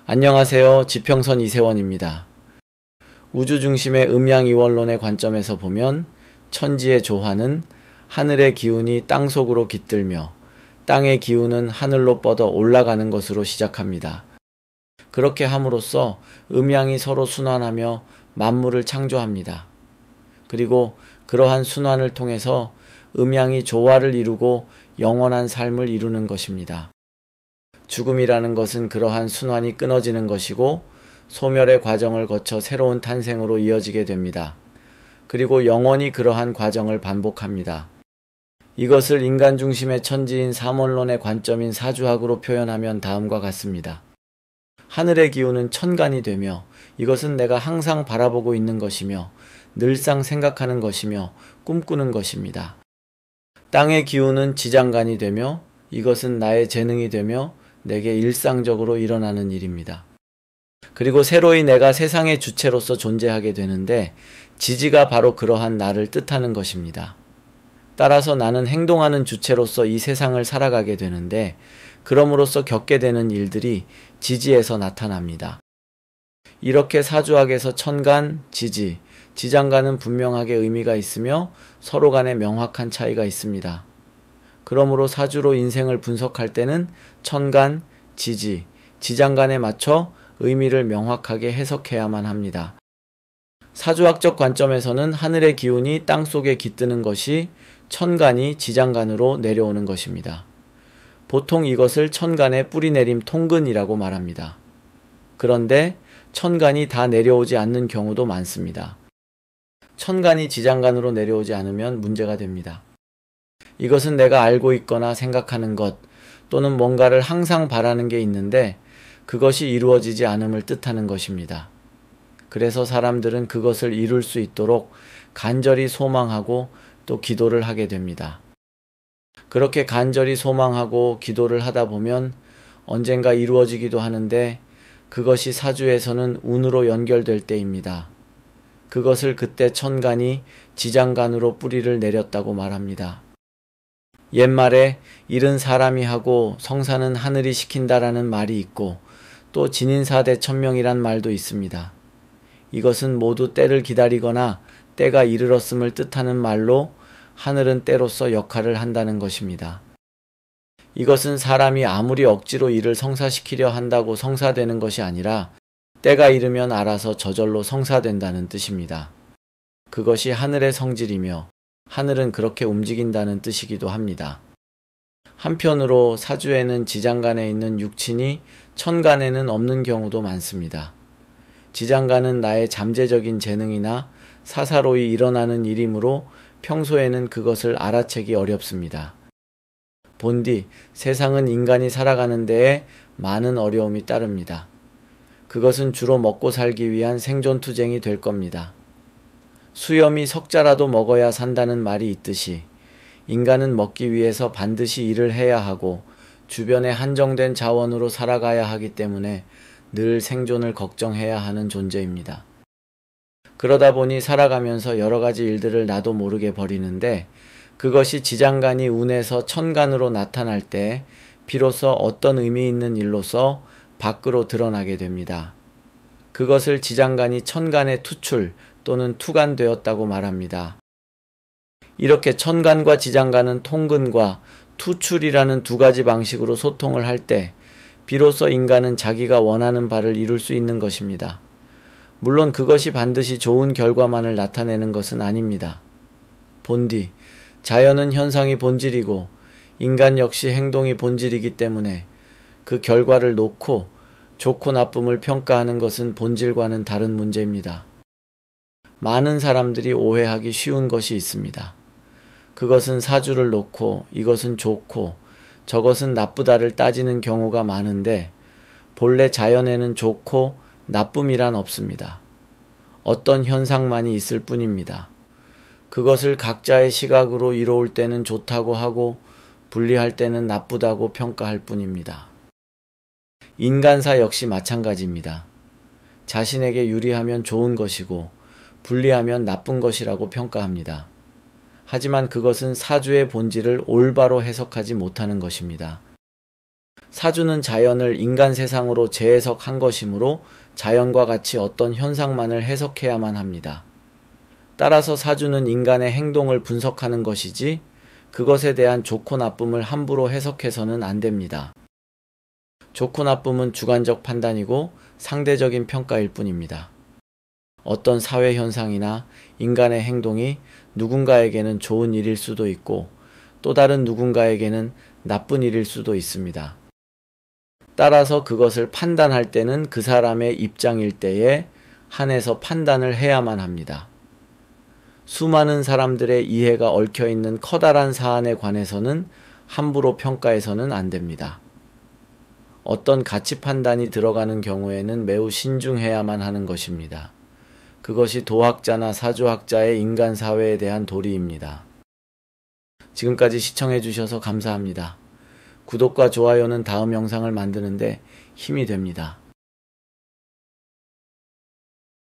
안녕하세요. 지평선 이세원입니다. 우주 중심의 음양이원론의 관점에서 보면 천지의 조화는 하늘의 기운이 땅속으로 깃들며 땅의 기운은 하늘로 뻗어 올라가는 것으로 시작합니다. 그렇게 함으로써 음양이 서로 순환하며 만물을 창조합니다. 그리고 그러한 순환을 통해서 음양이 조화를 이루고 영원한 삶을 이루는 것입니다. 죽음이라는 것은 그러한 순환이 끊어지는 것이고 소멸의 과정을 거쳐 새로운 탄생으로 이어지게 됩니다. 그리고 영원히 그러한 과정을 반복합니다. 이것을 인간 중심의 천지인 삼원론의 관점인 사주학으로 표현하면 다음과 같습니다. 하늘의 기운은 천간이 되며 이것은 내가 항상 바라보고 있는 것이며 늘상 생각하는 것이며 꿈꾸는 것입니다. 땅의 기운은 지장간이 되며 이것은 나의 재능이 되며 내게 일상적으로 일어나는 일입니다. 그리고 새로이 내가 세상의 주체로서 존재하게 되는데 지지가 바로 그러한 나를 뜻하는 것입니다. 따라서 나는 행동하는 주체로서 이 세상을 살아가게 되는데 그럼으로써 겪게 되는 일들이 지지에서 나타납니다. 이렇게 사주학에서 천간, 지지, 지장간은 분명하게 의미가 있으며 서로 간에 명확한 차이가 있습니다. 그러므로 사주로 인생을 분석할 때는 천간, 지지, 지장간에 맞춰 의미를 명확하게 해석해야만 합니다. 사주학적 관점에서는 하늘의 기운이 땅속에 깃드는 것이 천간이 지장간으로 내려오는 것입니다. 보통 이것을 천간의 뿌리내림 통근이라고 말합니다. 그런데 천간이 다 내려오지 않는 경우도 많습니다. 천간이 지장간으로 내려오지 않으면 문제가 됩니다. 이것은 내가 알고 있거나 생각하는 것 또는 뭔가를 항상 바라는 게 있는데 그것이 이루어지지 않음을 뜻하는 것입니다. 그래서 사람들은 그것을 이룰 수 있도록 간절히 소망하고 또 기도를 하게 됩니다. 그렇게 간절히 소망하고 기도를 하다 보면 언젠가 이루어지기도 하는데 그것이 사주에서는 운으로 연결될 때입니다. 그것을 그때 천간이 지장간으로 뿌리를 내렸다고 말합니다. 옛말에 일은 사람이 하고 성사는 하늘이 시킨다라는 말이 있고 또 진인사대 천명이란 말도 있습니다. 이것은 모두 때를 기다리거나 때가 이르렀음을 뜻하는 말로 하늘은 때로서 역할을 한다는 것입니다. 이것은 사람이 아무리 억지로 일을 성사시키려 한다고 성사되는 것이 아니라 때가 이르면 알아서 저절로 성사된다는 뜻입니다. 그것이 하늘의 성질이며 하늘은 그렇게 움직인다는 뜻이기도 합니다. 한편으로 사주에는 지장간에 있는 육친이 천간에는 없는 경우도 많습니다. 지장간은 나의 잠재적인 재능이나 사사로이 일어나는 일이므로 평소에는 그것을 알아채기 어렵습니다. 본디 세상은 인간이 살아가는 데에 많은 어려움이 따릅니다. 그것은 주로 먹고 살기 위한 생존투쟁이 될 겁니다. 수염이 석자라도 먹어야 산다는 말이 있듯이 인간은 먹기 위해서 반드시 일을 해야 하고 주변에 한정된 자원으로 살아가야 하기 때문에 늘 생존을 걱정해야 하는 존재입니다. 그러다 보니 살아가면서 여러 가지 일들을 나도 모르게 벌이는데 그것이 지장간이 운에서 천간으로 나타날 때 비로소 어떤 의미 있는 일로서 밖으로 드러나게 됩니다. 그것을 지장간이 천간의 투출 또는 투간되었다고 말합니다. 이렇게 천간과 지장간은 통근과 투출이라는 두 가지 방식으로 소통을 할 때 비로소 인간은 자기가 원하는 바를 이룰 수 있는 것입니다. 물론 그것이 반드시 좋은 결과만을 나타내는 것은 아닙니다. 본디, 자연은 현상이 본질이고 인간 역시 행동이 본질이기 때문에 그 결과를 놓고 좋고 나쁨을 평가하는 것은 본질과는 다른 문제입니다. 많은 사람들이 오해하기 쉬운 것이 있습니다. 그것은 사주를 놓고 이것은 좋고 저것은 나쁘다를 따지는 경우가 많은데 본래 자연에는 좋고 나쁨이란 없습니다. 어떤 현상만이 있을 뿐입니다. 그것을 각자의 시각으로 이로울 때는 좋다고 하고 불리할 때는 나쁘다고 평가할 뿐입니다. 인간사 역시 마찬가지입니다. 자신에게 유리하면 좋은 것이고 분리하면 나쁜 것이라고 평가합니다. 하지만 그것은 사주의 본질을 올바로 해석하지 못하는 것입니다. 사주는 자연을 인간 세상으로 재해석한 것이므로 자연과 같이 어떤 현상만을 해석해야만 합니다. 따라서 사주는 인간의 행동을 분석하는 것이지 그것에 대한 좋고 나쁨을 함부로 해석해서는 안 됩니다. 좋고 나쁨은 주관적 판단이고 상대적인 평가일 뿐입니다. 어떤 사회 현상이나 인간의 행동이 누군가에게는 좋은 일일 수도 있고 또 다른 누군가에게는 나쁜 일일 수도 있습니다. 따라서 그것을 판단할 때는 그 사람의 입장일 때에 한해서 판단을 해야만 합니다. 수많은 사람들의 이해가 얽혀있는 커다란 사안에 관해서는 함부로 평가해서는 안 됩니다. 어떤 가치 판단이 들어가는 경우에는 매우 신중해야만 하는 것입니다. 그것이 도학자나 사주학자의 인간 사회에 대한 도리입니다. 지금까지 시청해 주셔서 감사합니다. 구독과 좋아요는 다음 영상을 만드는데 힘이 됩니다.